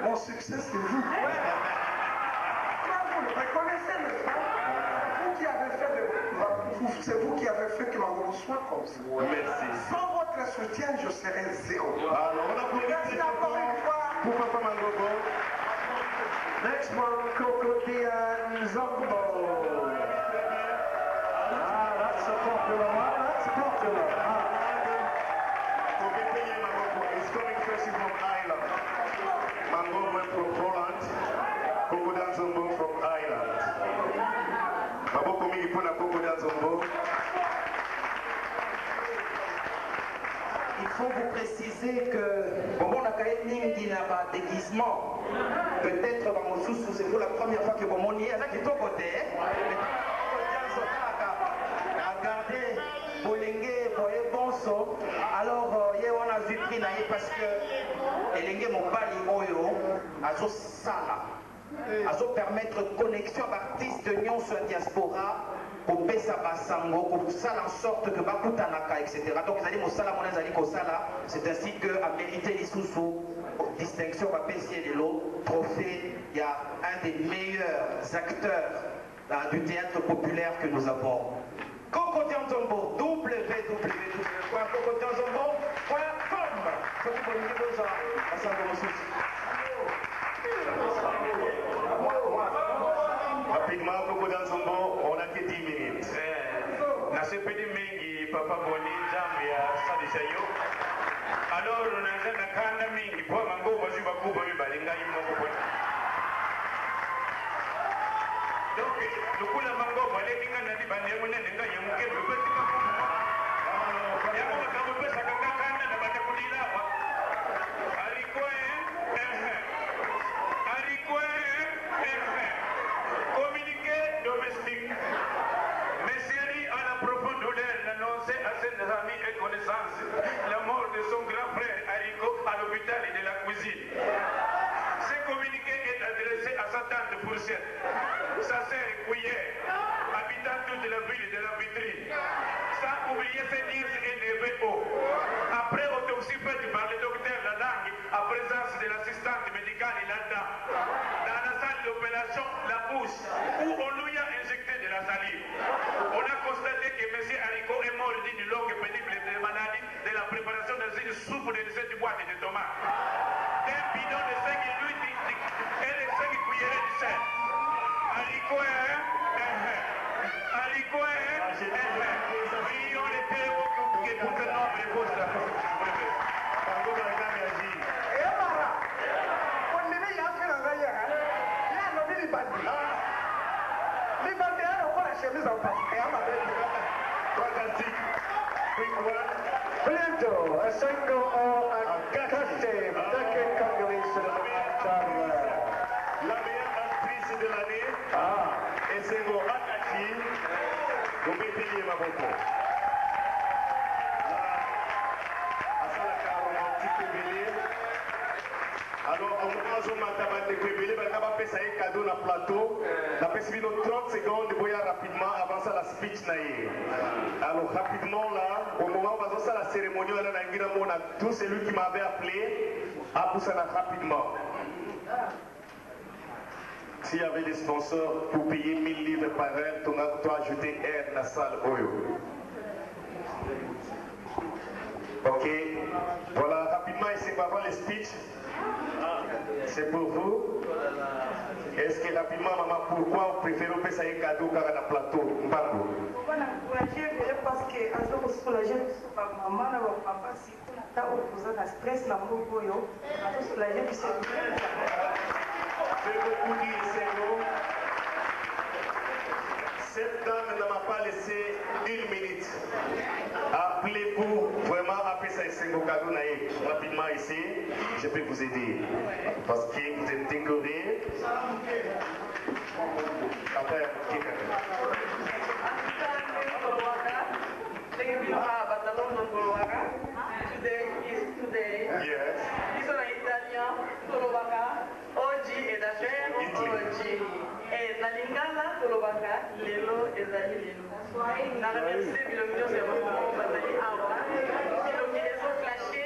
Mon succès, c'est vous. Vous le reconnaissez, n'est-ce pas? C'est vous qui avez fait que Mangobo soit comme ça. Merci. Sans votre soutien, je serais zéro. Alors, on applaudit Merci encore une fois. pour Papa Mangobo. Next one, Coco Dian Zombo. Ah, that's a popular one. That's popular. Mangobo is coming first from Ireland. Mangobo from Poland. Coco Dian Zombo from Ireland. Maboko mingi pona Coco Dian Zombo. Il faut vous préciser que on a quand même mingi na ba déguisement. Peut-être dans mon sous c'est pour la première fois que vous m'oniez à qui ton côté. Regardez, Bolenge, Boye Bonso. Alors, on a vu pris parce que Elenge Mobali Oyo, Azo Sala, Azo permettre connexion d'artistes de Nyon sur la diaspora. Pour Bessa Bassango, pour faire en sorte que Bakutanaka, etc. Donc, ils allaient Moussala, Monazali Kosala, c'est ainsi qu'à mériter les sous-sous, distinction, Bapessier de l'eau, trophée, il y a un des meilleurs acteurs du théâtre populaire que nous avons. Coco Dianzombo, Rapidement, Coco Dianzombo, on a que 10 minutes. Nasepedi mingi papa boni Zambia sadisayo. Alors on a na kanda mingi kwa mango bazu bakuba bibalinga imoko kwa. Donc le coup la mango bale ninga na di bande mone ninga yemuke bepeti ka. Yango makabo pesa kanga kanda na bata kulila wa. Alikwe communiqué domestique. Annoncer à ses amis et connaissances la mort de son grand frère Hariko à l'hôpital et de la cuisine. Ce communiqué est adressé à sa tante Fourchette, sa sœur Couillère, habitant toute la ville de la vitrine, sans oublier ses dires et NBO. Après autopsie faite par le docteur Lalangue, à présence de l'assistante médicale Ilanda, dans la salle d'opération La Bouche, où on lui a injecté de la salive, on a constaté que M. Hariko est mort d'une longue et pénible maladie de la préparation de une soupe de cette boîte de tomates. Un bidon de 5 huiles et de 5 cuillères de sel. Hariko est million de théo que pour que nombre de postes. Blinto, a single or a custom, second congregation of la meilleure actrice de l'année, et c'est mon Akachi, vous mettez ma boco. Alors, on va se cadeau dans le plateau. La personne 30 secondes, vous rapidement avant ça la speech. Alors, rapidement là, au moment où on va faire la cérémonie, on a tout celui qui m'avait appelé à pousser rapidement. S'il y avait des sponsors pour payer 1000 livres par heure, tu dois ajouter air dans la salle Oyo. Ok, voilà, rapidement, c'est pas avant les speech. C'est pour vous. Est-ce que rapidement, maman, pourquoi vous préférez faire ça un cadeau car on a plateau Mbango? On a encouragé parce que à ce soulager maman, papa, si on a opposé à stress, la mogoyo, à tout soulager du cerveau. Je vais beaucoup dire, c'est bon. Cette dame ne m'a pas laissé une minute. Appelez-vous vraiment après ça, c'est un cadeau naïf. Rapidement ici, je peux vous aider. Parce que vous êtes décoré. Après, yes. Oggi è da ferro, oggi è da lingala, tolobaka, lelo e da lelo. Nana merci bilongo c'est vraiment bazali awa. Bilongo les ont flashé,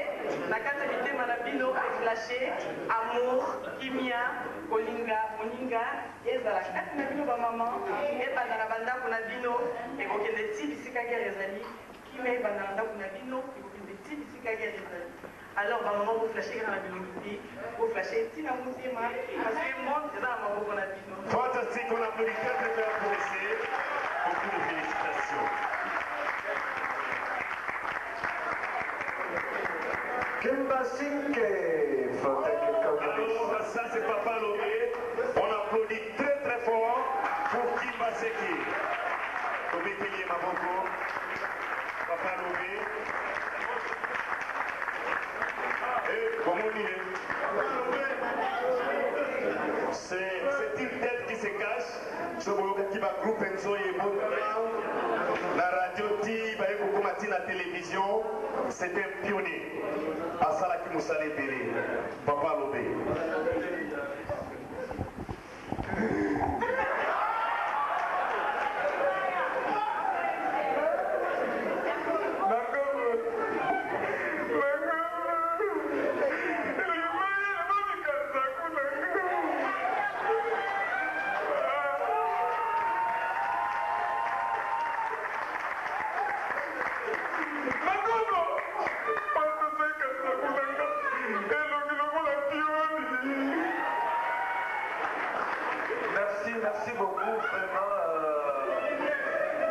la carte vitesse malabi bino flashe amour kimia kolinga moninga ezala kati na bino bamama ebanda na bandako na bino ekokende ti bisika guerre ezali kimia ebanda na ndako na bino ekokende ti bisika guerre ezali. Alors maman vous flashez dans la biologie, vous flashez tina mutema parce que monde eza na maboko na bino. Fantastique, on applaudit très très bien pour essayer. Beaucoup de félicitations. Kimbasinke for taking congratulations. Alors ça c'est Papa Lobé. On applaudit très très fort pour Kimbaseke. Lobé Kélié Maboko. Papa Lobé. C'est une tête qui se cache. Je vois qui va grouper la radio, la télévision. C'est un pionnier. Asala qui moussa les bélés. Papa Lobé. Merci beaucoup, vraiment.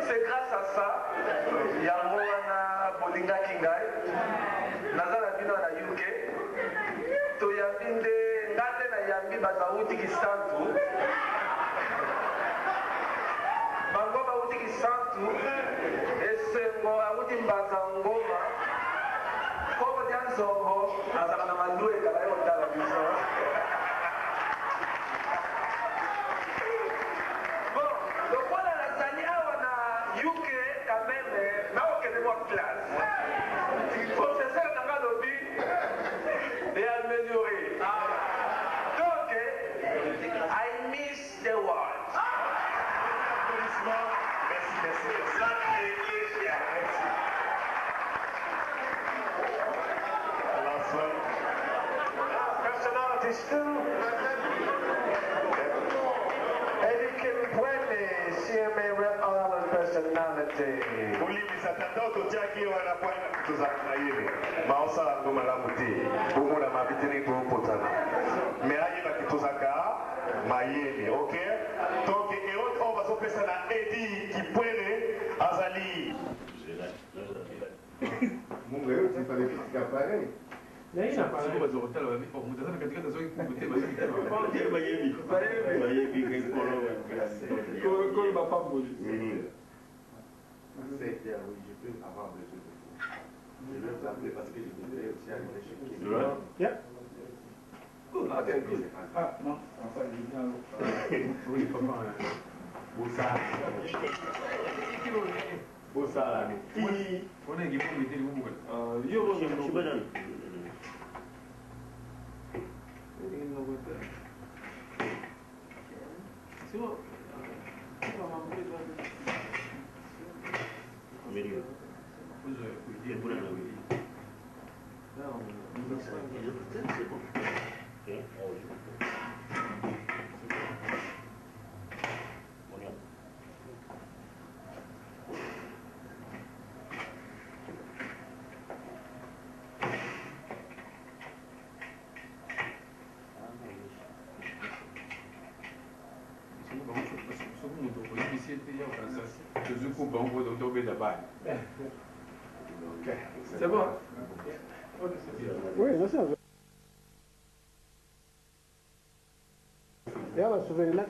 C'est grâce à ça, yango wana bolinga kingai, nazala bino na UK, to yambinde ngate na yambi bazauti kisantu, bango bauti kisantu, esengo auti mbaza ngoma, kobo nyanzongo, azaka na mandue kala yotala biso. Eddie Kimpwene, CMA Rep Island personality. Ulimis atandao totiaki wanapoenda kutuzana hivi. Maosa ndo malamuti. Umuna mabitini kumpotana. Meaje bakituzaka mayemi, okay? Donc et autres on va s'opérer na Eddie Kimpwene azali. Mungu yote pale kifika pale. C'est bon? Oui, c'est ça. Et alors,